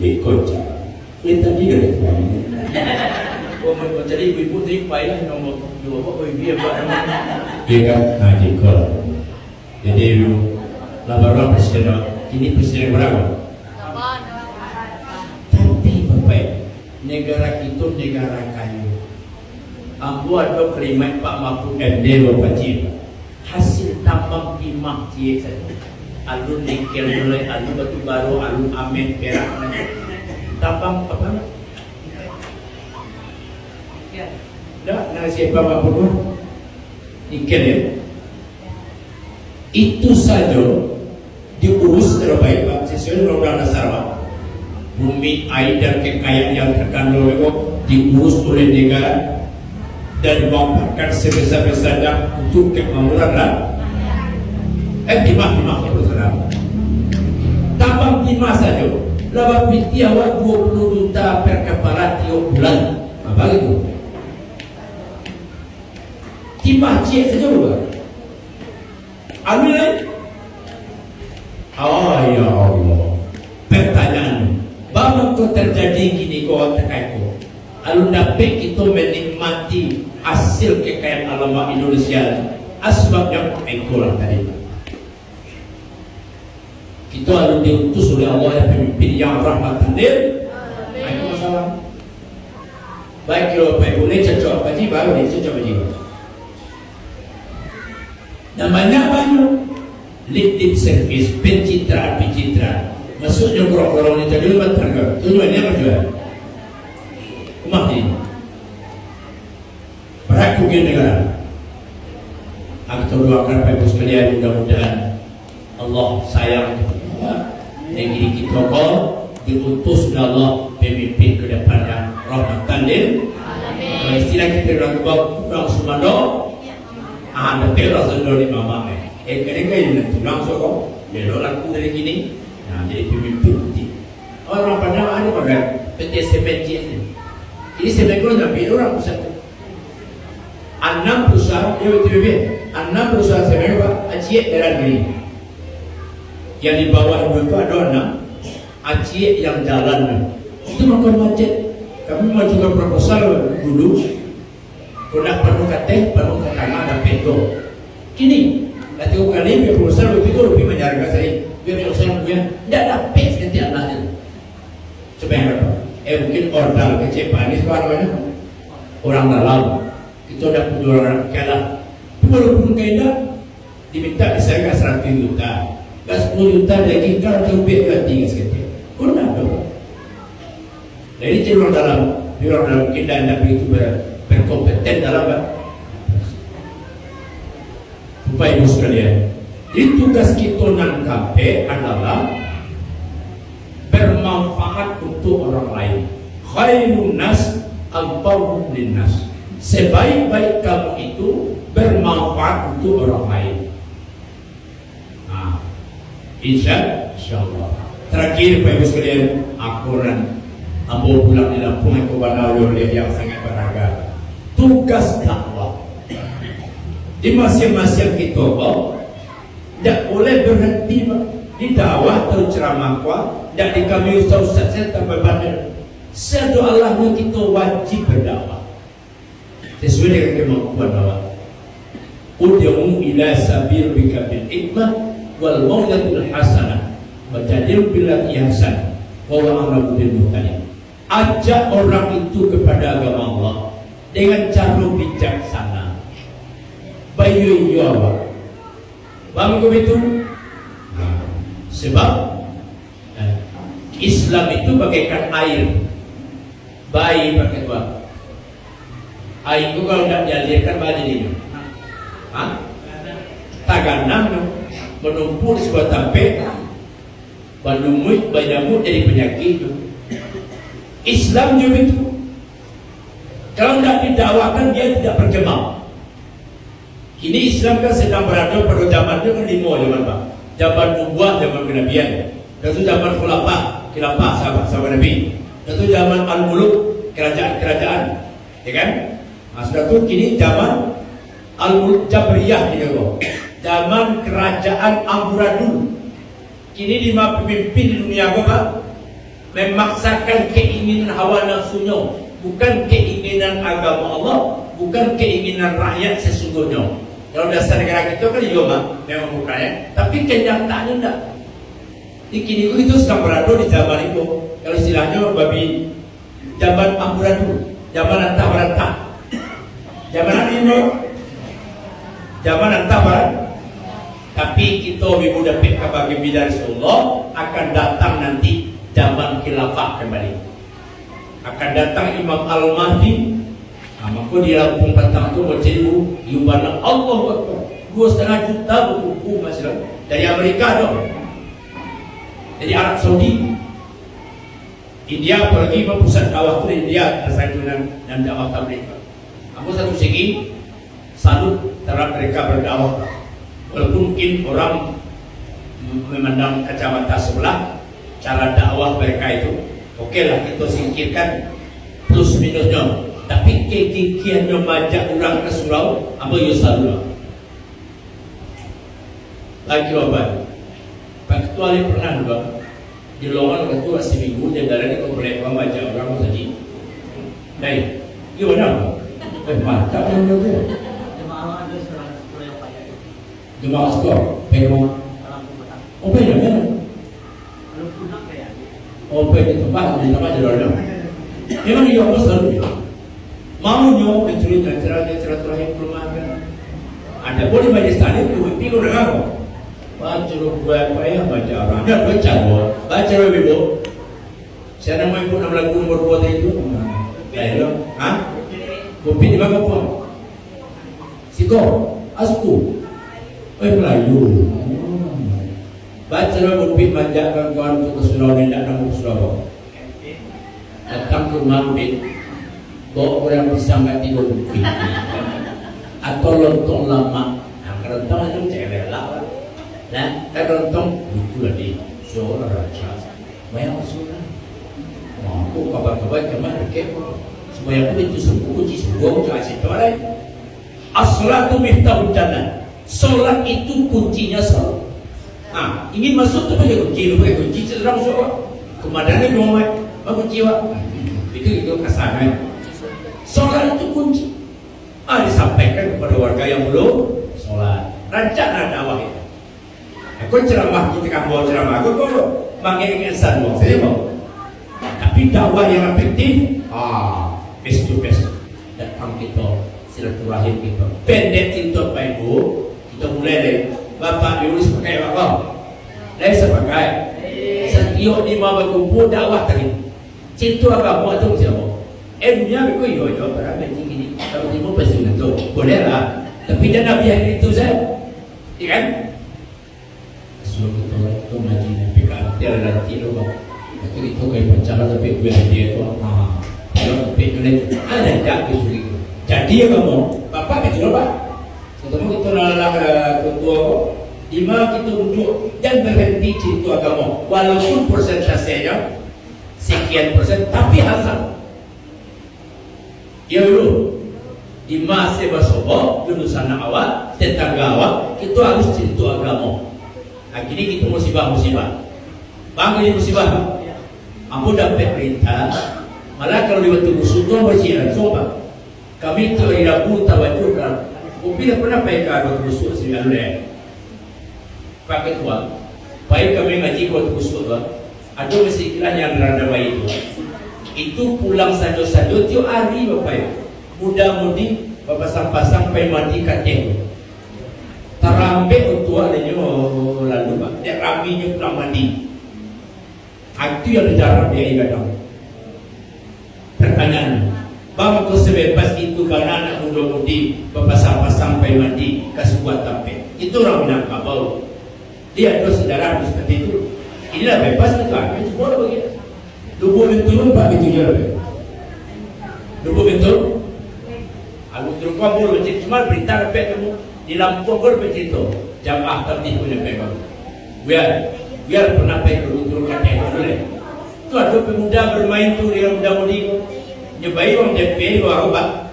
Dekocak. Ini tadi dari mana? Oh, mencari ibu tadi payah nomor 2 apa ibu apa? Iya kan, nah Dekol. Jadi laporan presiden ini presiden berapa? Tapi bapak, negara itu negara kayu. Ambu ada kalimat Pak Mahfud MD bapak cik. Hasil tambang timah cik saja. Alun nikel mulai alun batu baru alun amen perak. Tambang apa? Dah, nak siapa Mahfud? Nikel ya. Itu saja diurus terbaik Pak sesuai Undang-Undang Dasar Pak. Bumi, air dan kekayaan yang terkandung itu diurus oleh negara dan dimanfaatkan sebesar-besarnya untuk kemakmuran lah. Timah itu saudara. Tambang timah saja. Laba pitiawa 20 juta per kepala tiap bulan. Apa itu? Timah cik saja bukan? Amin. Oh ya Allah. Pertanyaan, bagaimana terjadi gini kau terkait kau? Alun dapat kita menikmati hasil kekayaan alam Indonesia. Asbabnya itulah tadi. Kita alun diutus oleh Allah yang pemimpin yang rahmatan lil alamin. Itu masalah. Baik kalau Pak Ibu ni cocok apa sih? Baru ni cocok apa sih? Namanya banyak lip service, pencitraan. Maksudnya korang-korang ni tadi lepas tangga. Tujuannya apa juga? Rumah ini. Peraku ke negara. Aku doakan Pak Ibu sekalian mudah-mudahan Allah sayang negeri kita kau diutus oleh Allah pemimpin ke depannya rahmatan lil alamin. Istilah kita orang Sumando. Ada terasa dari mama kadang-kadang ini tulang sokong dia laku dari gini. Nah jadi pemimpin orang pandang ada pada PT semen ini semen kalau nak pilih orang pusat 6 perusahaan enam perusahaan sewa Aceh dan ini. Yang di bawah itu ada 6 Aceh yang jalan itu makan macet. Kami mengajukan proposal dulu, produk penuh kateh, penuh katama dan peto. Kini, ketika kali biar proposal lebih menyarankan saya, biar proposal punya tidak dapat nanti anaknya. Coba yang berapa? Mungkin ordal kecepahan ini sekarang orang dalam. Itu ada punya orang kalah. Walaupun kaidah diminta misalnya 100 juta, 10 juta lagi kalau lebih ganti sekitar. Kau nak apa? Jadi di orang dalam kita anda begitu berkompeten dalam upaya ibu sekalian. Jadi tugas kita nangkap adalah bermanfaat untuk orang lain. Khairun nas al-qawlun linnas. Sebaik-baik kamu itu bermanfaat untuk orang lain. Nah, insyaallah. Terakhir Bapak Ibu sekalian, akuran ambo pulang di Lampung yang kepada oleh yang sangat berharga. Tugas dakwah di masing-masing kita, tidak boleh berhenti di dakwah atau ceramah tidak di kami ustaz saya tambah bandel. Sedoa Allah kita wajib berdakwah sesuai dengan kemampuan dakwah. Ud'u ila sabil bika bil hikmah wal mau'izatil hasanah wa jadil billati ahsan wa a'lamu bil muhtadin. Ajak orang itu kepada agama Allah dengan cara bijaksana. Bayu yawa. Bang begitu? Sebab Islam itu bagaikan air. Bayi pakai apa? Air itu kalau tidak dialirkan baju ini, taganam menumpuk di sebuah tampek, balumut, banyamut jadi penyakit. Islam juga itu. Kalau tidak didakwakan dia tidak berkembang. Ini Islam kan sedang berada pada zaman itu kan 5 zaman Pak. Zaman nubuah, zaman kenabian. Itu zaman khilafah sahabat Nabi. Itu zaman al-muluk, kerajaan-kerajaan. Ya kan? Nah, sudah itu kini zaman al-muluk Jabriyah ini loh. Zaman kerajaan amburadul. Kini 5 pemimpin di dunia Pak memaksakan keinginan hawa nafsunya, bukan keinginan agama Allah, bukan keinginan rakyat sesungguhnya. Kalau dasar negara kita kan juga memang bukannya, tapi kenyataannya tidak. Di kini itu sedang berada di zaman itu. Kalau istilahnya babi zaman amburadul, zaman antah-berantah, zaman ini, zaman antah-berantah. Tapi kita ibu dapat kabar gembira dari Allah akan datang nanti zaman khilafah kembali. Akan datang Imam Al-Mahdi. Maka di Lampung petang itu bercerita Yubana Allah Akbar 2,5 juta buku masih dari Amerika dong, dari Arab Saudi, India. Apalagi pusat dakwah itu India dan dakwah tabligh. Aku satu segi salut terhadap mereka berdakwah, walaupun mungkin orang memandang kacamata sebelah cara dakwah mereka itu. Oke lah kita singkirkan plus minusnya, tapi kegigihannya majak orang ke surau apa yusallah lagi loba. Pak Ketua ini pernah juga di lowongan ketua seminggu dia darahnya kau boleh majak orang tadi. Baik, gimana? Mantap yang dia. Jemaah ada 110 yang payah. Jemaah skor, pengen. Oh pengen kan? Oh pengen tempat di tempat jalan. Memang dia harus selalu mau nyob mencerita terakhir perumahan. Ada boleh majlis tadi tu pikir orang baca buat apa ya baca orang. Dah baca ibu. Saya nama ibu nama lagu nomor 2 itu. Ayo, kopi di mana pun. Siko, asku. Melayu. Baca kopi majak kawan untuk kesulau dan tidak nak kesulau. Datang ke rumah Ubin, bawa orang bersama tidur bukit atau lontong lama. Nah, lontong itu cewek lah. Nah, lontong itu lagi seorang raja. Banyak usulan. Mampu kabar-kabar kemana? Semua yang itu suku kunci semua kasih tahu lagi. As-salatu miftahul jannah. Solat itu kuncinya solat. Ingin masuk tu pakai kunci, pakai kunci sedang masuk. Kemudian ni mau kunci wak. Itu kasangan. Solat itu kunci. Disampaikan kepada warga yang belum solat. Rencana dakwah itu. Aku ceramah kita kan bawa ceramah. Aku manggil insan mau saya mau. Tapi dakwah yang efektif, face to face. Datang kita silaturahim kita. Pendek itu Pak Ibu. Kita mulai deh. Bapak Yunus pakai apa? Saya sepakai. Setiap di mana berkumpul dakwah tadi. Cintu agama tu siapa? M-nya aku yo berapa gini. Kalau tiba pasti itu boleh lah. Tapi jangan biar itu saya. Iya kan? Suruh kita itu ngaji nabi katil nanti lo bang. Itu itu kayak bicara tapi gue dia tu kalau tapi itu ada tak gitu. Jadi kamu bapak betul pak. Ketemu kita nolak ketua di mana kita duduk dan berhenti cinta agama walaupun persentasenya sekian persen tapi hasil ya dulu di masa bersobo lulusan awal tetangga awal kita harus cinta agama. Akhirnya kita musibah bang ini musibah aku dapat perintah malah kalau di waktu musuh berjiran coba kami tidak pun tawajukan. Upi dah pernah pakai waktu musuh sini ada pakai tua baik kami ngaji waktu musuh tua ada mesti ikhlas yang rada baik itu pulang saja tiap hari bapak muda-mudi bapak pasang sampai mandi kateng terambe untuk adanya lalu pak dia rambinya pulang mandi itu yang dijarah dia ibadah. Pertanyaan bang kau sebebas itu karena anak muda-mudi bapak sampai mandi kasih buat tampe itu orang Minangkabau bau dia ada saudara seperti itu inilah bebas itu kan itu boleh begitu lupa betul pak itu je lupa betul aku terus kamu boleh cuma berita dapat kamu di Lampung boleh begitu jamaah tertib punya memang biar pernah pergi turun katanya boleh itu ada pemuda bermain tu dengan muda-mudi nyebai orang DP dua obat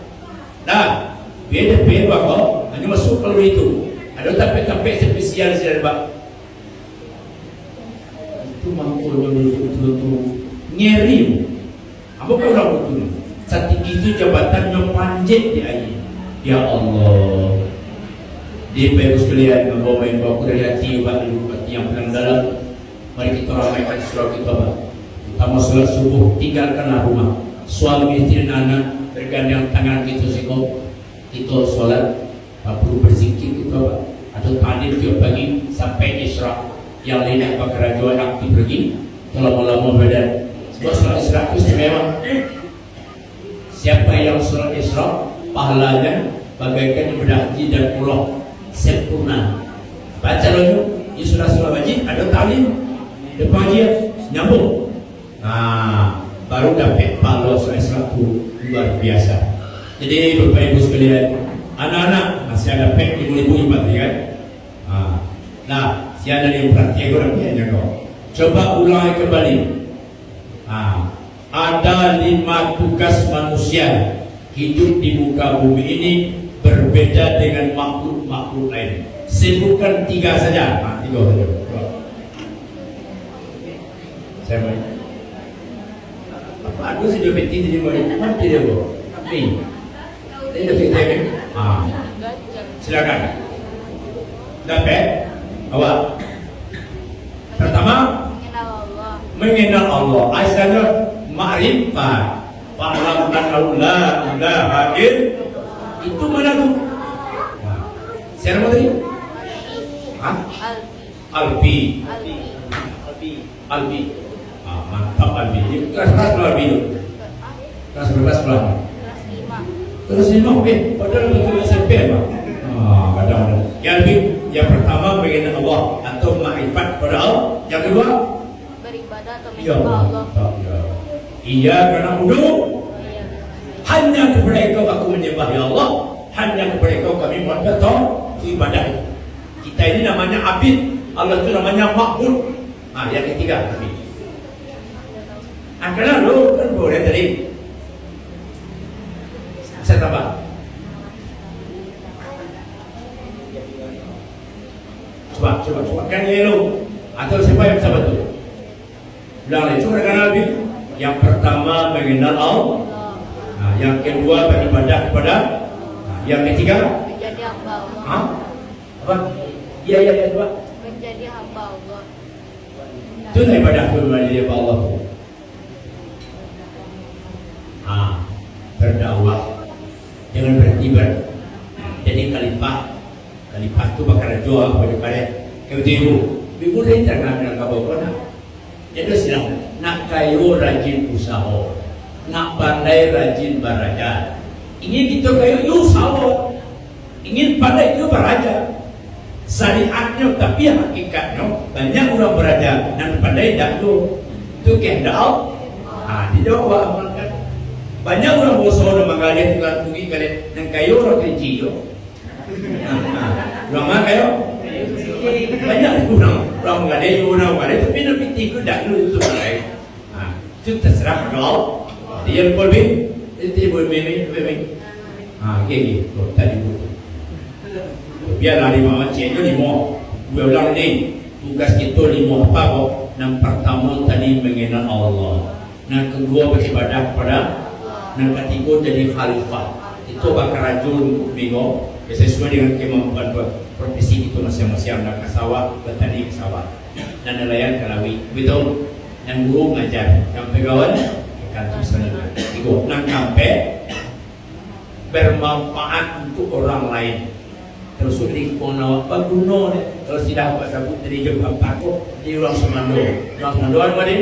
dah dia DP dua kok hanya masuk kalau itu ada tapi spesial sih pak itu mampu dulu ngeri apa kau orang betul saat itu jabatannya panjang di air ya Allah di Bapak sekalian membawa dari hati yang paling dalam mari kita ramaikan surau kita pak utama salat subuh tinggalkanlah rumah suami istri dan anak bergandeng tangan kita siko kita sholat perlu berzikir kita pak atau tahlil tiap pagi sampai isra yang lainnya pak kerajaan aktif lagi kalau lama badan sebab sholat isra itu istimewa siapa yang sholat isra pahalanya bagaikan ibadah haji dan umrah sempurna baca lalu di surah-surah wajib ada tahlil depan dia nyambung baru dapat pahala sesuatu luar biasa. Jadi Bapak Ibu sekalian, anak-anak masih ada pek ibu-ibu ibadah kan? Nah, si ada yang perhatian orang biasa kau. Coba ulangi kembali. Ada 5 tugas manusia hidup di muka bumi ini berbeda dengan makhluk-makhluk lain. Sebutkan 3 saja. 3 saja. Saya mau. Aku sudah peti di mana tidak boleh. Ini, ini kita ini. Silakan. Dapat. Awak. Pertama, mengenal Allah. Asalnya ma'rifah. Fa'lam annahu la ilaha illallah. Itu mana tu? Siapa tadi? Albi. Mantap Albi. Ini kelas berapa Albi itu? Kelas berapa berapa? Kelas 5. Padahal betul SMP Pak. Padahal. Yang Albi, yang pertama mengenal Allah atau ma'rifat kepada Allah. Yang kedua beribadah atau menyembah Allah. Iya karena hanya kepada Engkau aku menyembah ya Allah. Hanya kepada Engkau kami mohon ibadah. Kita ini namanya abid. Allah itu namanya makbud. Yang ketiga kami. Karena lu kan boleh tadi saya tambah Coba. Kan yellow. Atau siapa yang bisa bantu? Bilang lagi, coba dengan Nabi. Yang pertama mengenal Allah. Nah, yang kedua beribadah kepada. Nah, yang ketiga Menjadi hamba Allah. Hah? Apa? Iya, coba. Menjadi hamba Allah. Itu lah ibadah kepada Allah. Berdakwah. Jangan berhenti jadi khalifah itu bakal jual pada ibu lain jangan bilang kau kena. Jadi silang nak kayu rajin usaha, nak pandai rajin beraja. Ingin kita kayu usaha, ingin pandai itu beraja. Syariatnya tapi hakikatnya banyak orang beraja dan pandai tak itu kehendak Allah. Di Jawa amalkan. Banyak orang bosan dengan kalian tukar pergi kalian dan kayu orang kecil. Lama kayu banyak orang mengadakan tapi nak pikir dah dulu itu baik. Itu terserah kalau dia boleh itu boleh. Gini tadi buku. Biar lari mama cendol lima, dua orang ni tugas kita lima apa kok? Yang pertama tadi mengenal Allah, yang kedua beribadah kepada, yang ketiga jadi khalifah. Itu bakal rajul bingung. Sesuai dengan kemampuan profesi itu masing-masing. Nak ke sawah, bertani ke sawah, dan nelayan kalawi. Betul. Yang guru mengajar, yang pegawai ke kantor sana. Tiga. Nak sampai bermanfaat untuk orang lain. Terus di kono apa guna ni? Kalau tidak apa sabut dari jemput aku di ruang semando. Ruang semando apa ni?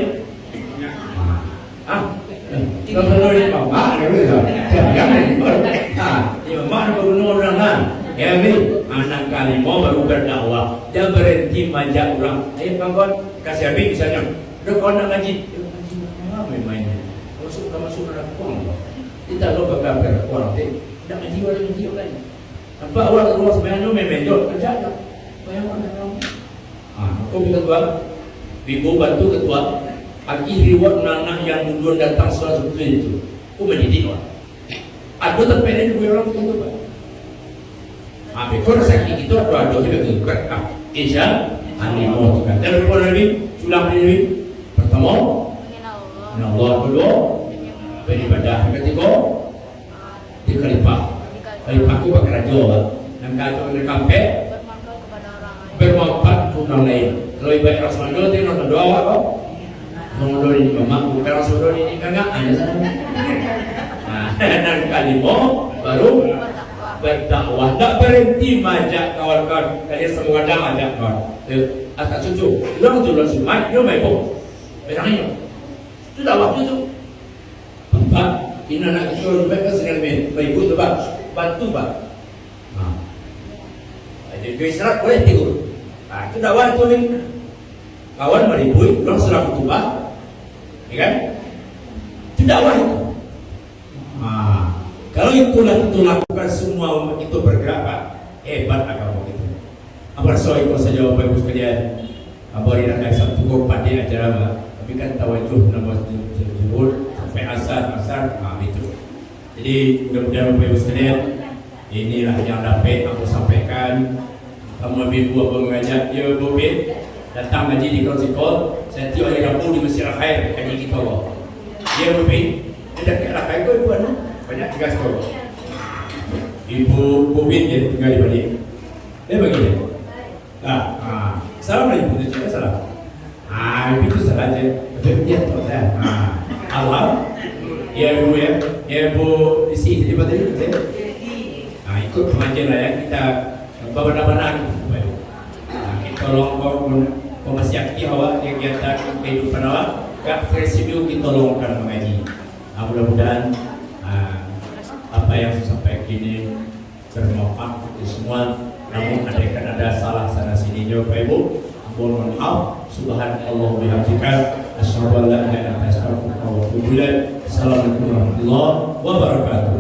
Ruang semando ni apa? Jangan ni. Dia mana guna orang lah? Ya ni anak kali mau baru berdakwah. Dia berhenti manja orang. Ayo kawan kasih habis misalnya. Dah kau nak ngaji? Ngaji main-main. Masuk dalam kuang. Kita lupa kabar kuang. Dah ngaji orang. Nampak orang rumah sebenarnya memang kerja tak? Bayang orang. Kau ketua, ibu bantu ketua. Agi reward anak yang duluan datang sekolah seperti itu. Kau mendidik orang. Ada terpilih dua orang itu pak. Bekor sakit itu ada juga keluar. Insya Allah. Dan berapa lagi? Sulang lagi. Pertama, Allah kedua, beribadah. Ketiga, dikhalifah. Khalifah itu bakal raja lah. Dan kalau mereka sampai bermanfaat untuk orang lain. Kalau ibadah Rasulullah itu orang doa apa? Orang ini memang bukan Rasulullah ini enggak ada sana. Dan kalimah baru berdakwah. Tak berhenti majak kawan-kawan. Kalian semua dah majak kawan. Atas cucu, orang tu langsung mai, dia mai pun. Berangnya. Itu dah waktu tu. Bapak, ini anak kita mereka senang main. Ibu tu pak. Bantu pak. Jadi dua serat boleh tidur. Itu dakwah tu ni. Kawan meribui, orang serap kutubah, ya kan? Itu dakwah itu. Kalau itulah itu lakukan semua umat itu bergerak pak, hebat agama itu. Apa soal itu saja bapak ibu sekalian. Abang ini nak satu cukup pada acara pak. Tapi kan tawajuh nama zuhur sampai asar itu. Jadi mudah-mudahan bapak ibu sekalian, inilah yang dapat aku sampaikan. Kamu ibu apa mengajak dia Bobin datang ngaji di Krosikol. Saya tiap hari Rabu di Masjid Al-Khair kaji kita Allah. Dia Bobin dia dekat Al-Khair tu ibu anu banyak tugas kau. Ibu Bobin dia tinggal di balik. Dia begini. Salam lagi pun dia salam. Itu salah je. Betul dia tu saya. Allah. Ya ibu di sini di badan kita. Ikut pengajian lah ya kita beberapa kita tolong kau masih aktif awak kegiatan kehidupan awak. Kak Fresidio kita tolongkan mengaji. Mudah-mudahan apa yang saya sampaikan ini bermanfaat untuk semua. Namun ada salah sana sininya Bapak Ibu. Mohon maaf. Subhanallah wa bihamdika asyhadu an la ilaha illa anta astaghfiruka wa atubu ilaik. Assalamualaikum warahmatullahi wabarakatuh.